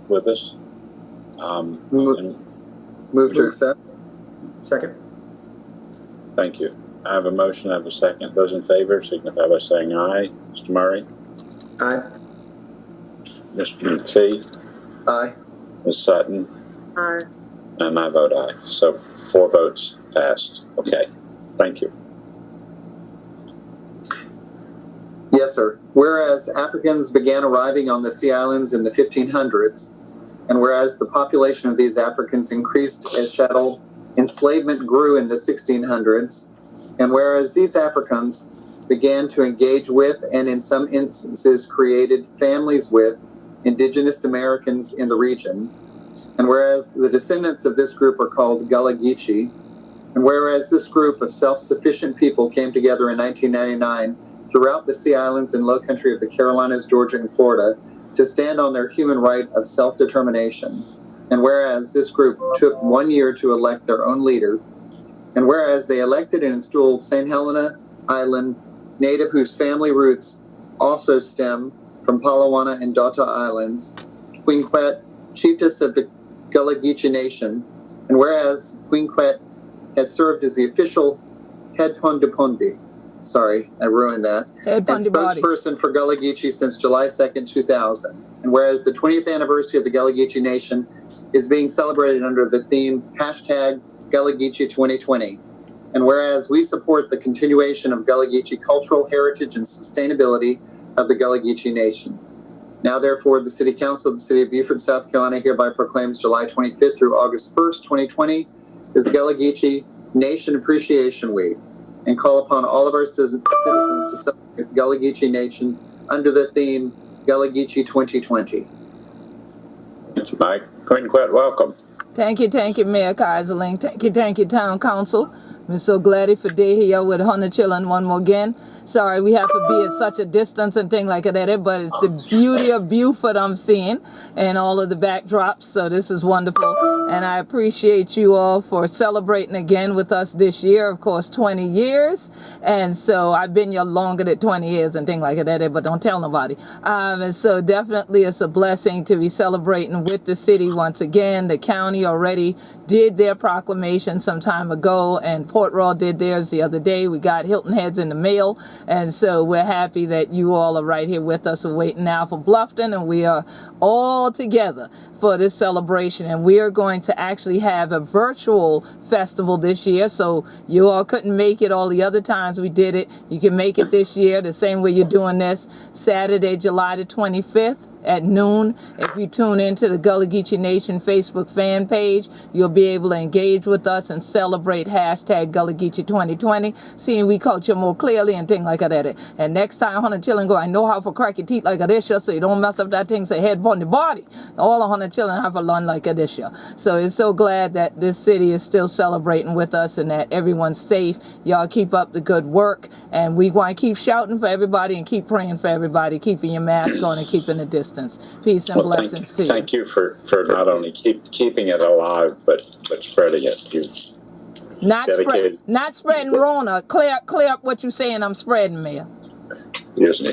with us. Move to accept. Second. Thank you. I have a motion, I have a second. Those in favor signify by saying aye. Mr. Murray? Aye. Mr. McPhee? Aye. Ms. Sutton? Aye. And I vote aye. So 4 votes passed. Okay. Thank you. Yes, sir. Whereas Africans began arriving on the Sea Islands in the 1500s, and whereas the population of these Africans increased as chattel enslavement grew in the 1600s, and whereas these Africans began to engage with, and in some instances created families with, indigenous Americans in the region, and whereas the descendants of this group are called Gullah Geechee, and whereas this group of self-sufficient people came together in 1999 throughout the Sea Islands and Low Country of the Carolinas, Georgia, and Florida to stand on their human right of self-determination, and whereas this group took 1 year to elect their own leader, and whereas they elected and installed St. Helena Island native whose family roots also stem from Palawana and Dota Islands, Queen Quet, Chieftess of the Gullah Geechee Nation, and whereas Queen Quet has served as the official head pondipondi, sorry, I ruined that, and spokesperson for Gullah Geechee since July 2nd, 2000, and whereas the 20th anniversary of the Gullah Geechee Nation is being celebrated under the theme hashtag Gullah Geechee 2020, and whereas we support the continuation of Gullah Geechee cultural heritage and sustainability of the Gullah Geechee Nation. Now, therefore, the City Council of the City of Beaufort, South Carolina hereby proclaims July 25th through August 1st, 2020 as Gullah Geechee Nation Appreciation Week, and call upon all of our citizens to celebrate Gullah Geechee Nation under the theme Gullah Geechee 2020. Thank you, Mike. Queen Quet, welcome. Thank you, Mayor Keyserling. Thank you, Town Council. We're so glad for day here with 100 children one more again. Sorry, we have to be at such a distance and thing like that, but it's the beauty of Beaufort I'm seeing and all of the backdrops, so this is wonderful. And I appreciate you all for celebrating again with us this year, of course, 20 years. And so I've been here longer than 20 years and thing like that, but don't tell nobody. And so definitely it's a blessing to be celebrating with the city once again. The county already did their proclamation some time ago, and Port Royal did theirs the other day. We got Hilton Heads in the mail. And so we're happy that you all are right here with us. We're waiting now for Bluffton, and we are all together for this celebration. And we are going to actually have a virtual festival this year. So you all couldn't make it all the other times we did it. You can make it this year the same way you're doing this Saturday, July the 25th at noon. If you tune into the Gullah Geechee Nation Facebook fan page, you'll be able to engage with us and celebrate hashtag Gullah Geechee 2020, seeing we culture more clearly and things like that. And next time, 100 children go, I know how to crack your teeth like this, so you don't mess up that thing, say head on the body. All 100 children have to learn like this. So it's so glad that this city is still celebrating with us and that everyone's safe. Y'all keep up the good work, and we want to keep shouting for everybody and keep praying for everybody, keeping your mask on and keeping the distance. Peace and blessings to you. Thank you for not only keeping it alive, but spreading it. Not spreading Rona. Clear up what you're saying. I'm spreading, Mayor. Excuse me.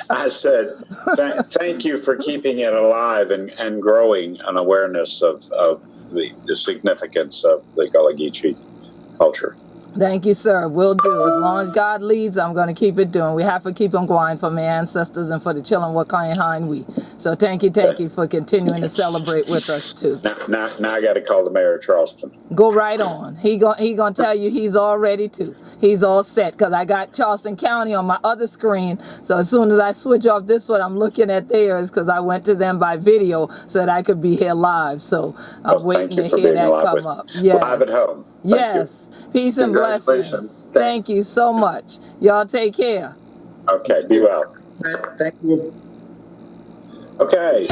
I said, thank you for keeping it alive and growing an awareness of the significance of the Gullah Geechee culture. Thank you, sir. Will do. As long as God leads, I'm going to keep it doing. We have to keep on going for my ancestors and for the children what kind we. So thank you for continuing to celebrate with us too. Now I got to call the mayor of Charleston. Go right on. He gonna tell you he's all ready too. He's all set because I got Charleston County on my other screen. So as soon as I switch off this one, I'm looking at theirs because I went to them by video so that I could be here live. So I'm waiting to hear that come up. Yes. Live at home. Yes. Peace and blessings. Thank you so much. Y'all take care. Okay, be well. Thank you. Okay.